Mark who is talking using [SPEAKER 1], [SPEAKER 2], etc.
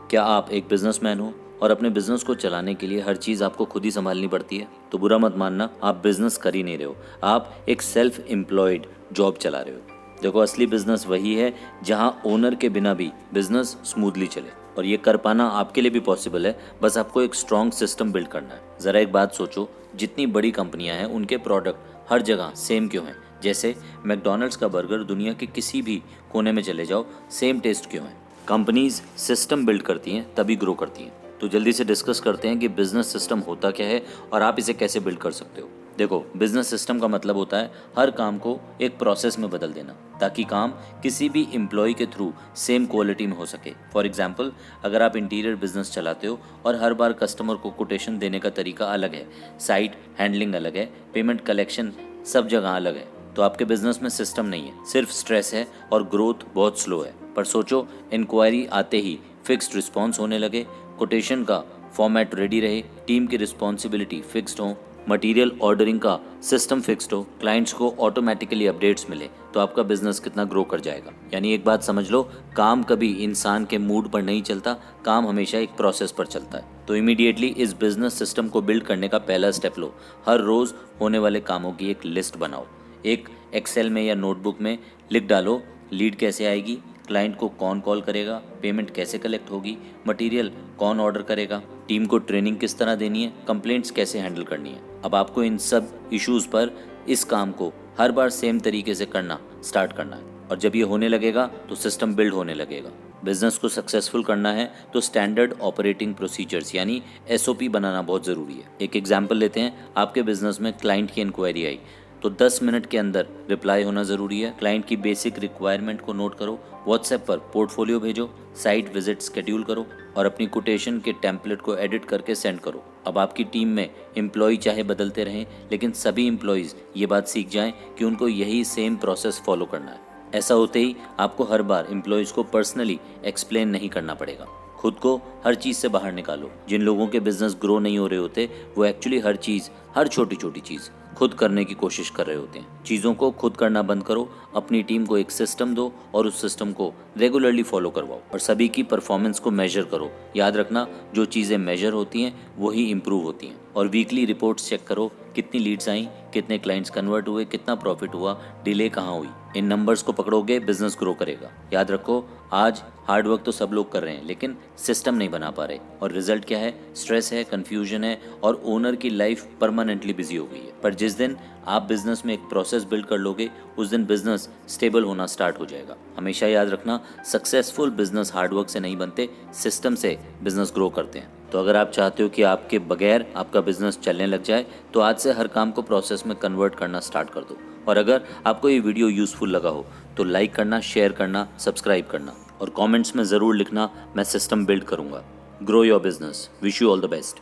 [SPEAKER 1] क्या आप एक बिजनेसमैन हो और अपने बिजनेस को चलाने के लिए हर चीज़ आपको खुद ही संभालनी पड़ती है? तो बुरा मत मानना, आप बिजनेस कर ही नहीं रहे हो, आप एक सेल्फ एम्प्लॉयड जॉब चला रहे हो। देखो, असली बिजनेस वही है जहां ओनर के बिना भी बिजनेस स्मूथली चले, और ये कर पाना आपके लिए भी पॉसिबल है। बस आपको एक स्ट्रॉन्ग सिस्टम बिल्ड करना है। ज़रा एक बात सोचो, जितनी बड़ी कंपनियां हैं उनके प्रोडक्ट हर जगह सेम क्यों हैं? जैसे मैकडोनल्ड्स का बर्गर दुनिया के किसी भी कोने में चले जाओ, सेम टेस्ट क्यों है? कंपनीज सिस्टम बिल्ड करती हैं तभी ग्रो करती हैं। तो जल्दी से डिस्कस करते हैं कि बिजनेस सिस्टम होता क्या है और आप इसे कैसे बिल्ड कर सकते हो। देखो, बिजनेस सिस्टम का मतलब होता है हर काम को एक प्रोसेस में बदल देना, ताकि काम किसी भी एम्प्लॉय के थ्रू सेम क्वालिटी में हो सके। फॉर एग्जाम्पल, अगर आप इंटीरियर बिजनेस चलाते हो और हर बार कस्टमर को कोटेशन देने का तरीका अलग है, साइट हैंडलिंग अलग है, पेमेंट कलेक्शन सब जगह अलग है, तो आपके बिजनेस में सिस्टम नहीं है, सिर्फ स्ट्रेस है और ग्रोथ बहुत स्लो है। पर सोचो, इंक्वायरी आते ही फिक्स्ड रिस्पॉन्स होने लगे, कोटेशन का फॉर्मेट रेडी रहे, टीम की रिस्पॉन्सिबिलिटी फिक्स्ड हो, मटेरियल ऑर्डरिंग का सिस्टम फिक्स्ड हो, क्लाइंट्स को ऑटोमेटिकली अपडेट्स मिले, तो आपका बिजनेस कितना ग्रो कर जाएगा। यानी एक बात समझ लो, काम कभी इंसान के मूड पर नहीं चलता, काम हमेशा एक प्रोसेस पर चलता है। तो इमीडिएटली इस बिजनेस सिस्टम को बिल्ड करने का पहला स्टेप लो। हर रोज होने वाले कामों की एक लिस्ट बनाओ। एक एक्सेल में या नोटबुक में लिख डालो, लीड कैसे आएगी, क्लाइंट को कौन कॉल करेगा, पेमेंट कैसे कलेक्ट होगी, मटेरियल कौन ऑर्डर करेगा, टीम को ट्रेनिंग किस तरह देनी है, कंप्लेंट्स कैसे हैंडल करनी है। अब आपको इन सब इश्यूज पर इस काम को हर बार सेम तरीके से करना स्टार्ट करना है, और जब ये होने लगेगा तो सिस्टम बिल्ड होने लगेगा। बिजनेस को सक्सेसफुल करना है तो स्टैंडर्ड ऑपरेटिंग प्रोसीजर्स यानी एसओपी बनाना बहुत ज़रूरी है। एक एग्जाम्पल लेते हैं, आपके बिजनेस में क्लाइंट की इंक्वायरी आई तो 10 मिनट के अंदर रिप्लाई होना ज़रूरी है। क्लाइंट की बेसिक रिक्वायरमेंट को नोट करो, व्हाट्सएप पर पोर्टफोलियो भेजो, साइट विजिट स्केड्यूल करो और अपनी कोटेशन के टेम्पलेट को एडिट करके सेंड करो। अब आपकी टीम में एम्प्लॉय चाहे बदलते रहें, लेकिन सभी एम्प्लॉयज़ ये बात सीख जाएं कि उनको यही सेम प्रोसेस फॉलो करना है। ऐसा होते ही आपको हर बार एम्प्लॉयज़ को पर्सनली एक्सप्लेन नहीं करना पड़ेगा। खुद को हर चीज़ से बाहर निकालो। जिन लोगों के बिजनेस ग्रो नहीं हो रहे होते, वो एक्चुअली हर चीज़, हर छोटी छोटी चीज़ खुद करने की कोशिश कर रहे होते हैं। चीज़ों को खुद करना बंद करो, अपनी टीम को एक सिस्टम दो और उस सिस्टम को रेगुलरली फॉलो करवाओ, और सभी की परफॉर्मेंस को मेजर करो। याद रखना, जो चीज़ें मेजर होती हैं वही इंप्रूव होती हैं। और वीकली रिपोर्ट्स चेक करो, कितनी लीड्स आई, कितने क्लाइंट्स कन्वर्ट हुए, कितना प्रॉफिट हुआ, डिले कहाँ हुई। इन नंबर्स को पकड़ोगे, बिजनेस ग्रो करेगा। याद रखो, आज हार्ड वर्क तो सब लोग कर रहे हैं, लेकिन सिस्टम नहीं बना पा रहे, और रिजल्ट क्या है? स्ट्रेस है, कंफ्यूजन है, और ओनर की लाइफ परमानेंटली बिजी हो गई है। पर जिस दिन आप बिजनेस में एक प्रोसेस बिल्ड कर लोगे, उस दिन बिजनेस स्टेबल होना स्टार्ट हो जाएगा। हमेशा याद रखना, सक्सेसफुल बिजनेस हार्डवर्क से नहीं बनते, सिस्टम से बिजनेस ग्रो करते हैं। तो अगर आप चाहते हो कि आपके बगैर आपका बिजनेस चलने लग जाए, तो आज से हर काम को प्रोसेस में कन्वर्ट करना स्टार्ट कर दो। और अगर आपको ये वीडियो यूज़फुल लगा हो तो लाइक करना, शेयर करना, सब्सक्राइब करना, और कमेंट्स में ज़रूर लिखना, मैं सिस्टम बिल्ड करूँगा। Grow your business. Wish you all the best.